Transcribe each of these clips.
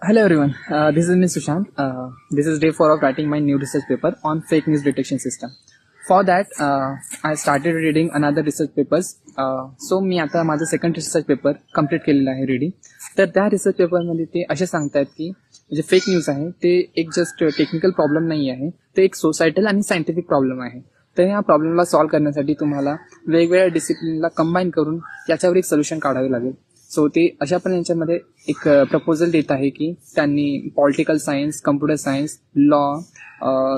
Hello everyone, this is Ms. Sushant. This is day 4 of writing my new research paper on fake news detection system. For that, I started reading another research papers. So मी आता माझं second research paper complete केलेलं आहे reading. तर त्या research पेपरमध्ये ते असे सांगतात की म्हणजे फेक न्यूज आहे ते एक जस्ट टेक्निकल प्रॉब्लेम नाही आहे, ते एक सोसायटल आणि सायंटिफिक प्रॉब्लेम आहे. तर या प्रॉब्लेमला सॉल्व्ह करण्यासाठी तुम्हाला वेगवेगळ्या डिसिप्लिनला कंबाईन करून याच्यावर एक सोल्युशन काढावे लागेल. सो ते अशा पण यांच्यामध्ये एक प्रपोजल देत आहे की त्यांनी political science, computer science, law,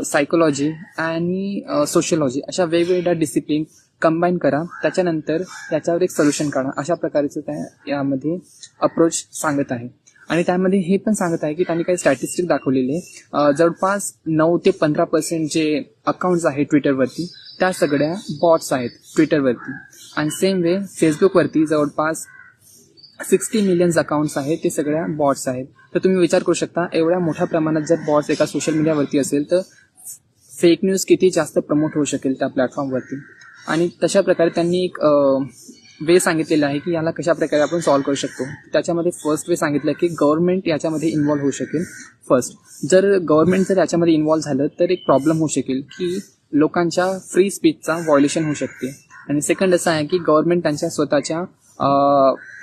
psychology आणि सोशियोलॉजी अशा वेगवेगळ्या डिसिप्लिन कंबाईन करा, त्याच्यानंतर त्याच्यावर एक सोल्युशन काढा, अशा प्रकारचं त्या यामध्ये अप्रोच सांगत आहे. आणि त्यामध्ये हे पण सांगत आहे की त्यांनी काही स्टॅटिस्टिक दाखवलेले जवळपास 9 ते 15% जे अकाउंट्स आहेत ट्विटरवरती त्या सगळ्या बॉट्स आहेत ट्विटरवरती. आणि सेम वे फेसबुकवरती जवळपास 60 मिलियन्स अकाउंट्स आहेत, ते सगळ्या बॉट्स आहेत. तर तुम्ही विचार करू शकता एवढ्या मोठ्या प्रमाणात जर बॉट्स एका सोशल मीडियावरती असेल तर फेक न्यूज किती जास्त प्रमोट होऊ शकेल त्या प्लॅटफॉर्मवरती. आणि तशा प्रकारे त्यांनी एक वे सांगितलेलं आहे की याला कशा प्रकारे आपण सॉल्व्ह करू शकतो. त्याच्यामध्ये फर्स्ट वे सांगितलं की गव्हर्नमेंट याच्यामध्ये इन्व्हॉल्व्ह होऊ शकेल. फर्स्ट, जर गव्हर्नमेंट जर याच्यामध्ये इन्व्हॉल्व्ह झालं तर एक प्रॉब्लेम होऊ शकेल की लोकांच्या फ्री स्पीचचा व्हायोलेशन होऊ शकते. आणि सेकंड असं आहे की गव्हर्नमेंट त्यांच्या स्वतःच्या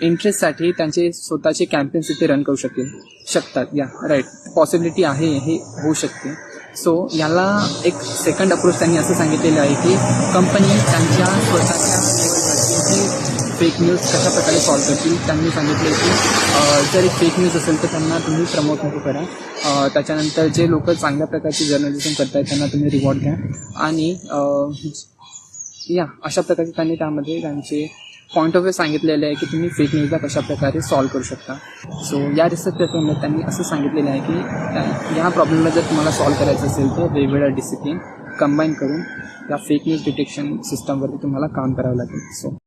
इंटरेस्टसाठी त्यांचे स्वतःचे कॅम्पेन्स इथे रन करू शकतात. या राईट पॉसिबिलिटी आहे, हे होऊ शकते. सो याला एक सेकंड अप्रोच त्यांनी असं सांगितलेलं आहे की कंपनी त्यांच्या स्वतःच्या लेवलवरती फेक न्यूज कशा प्रकारे सॉल्व्ह करतील. त्यांनी सांगितले की जर एक फेक न्यूज असेल तर त्यांना तुम्ही प्रमोट नको करा, त्याच्यानंतर जे लोक चांगल्या प्रकारचे जर्नलिझम करतायत त्यांना तुम्ही रिवॉर्ड द्या. आणि अशा प्रकारे त्यांनी त्यामध्ये त्यांचे पॉईंट ऑफ व्ह्यू सांगितलेले आहे की तुम्ही फेक न्यूजला कशा प्रकारे सॉल्व्ह करू शकता. सो या रिसर्च पेपरमध्ये त्यांनी असं सांगितलेलं आहे की या प्रॉब्लेमला जर तुम्हाला सॉल्व्ह करायचं असेल तर वेगवेगळ्या डिसिप्लिन कंबाईन करून या फेक न्यूज डिटेक्शन सिस्टमवरती तुम्हाला काम करावं लागेल. सो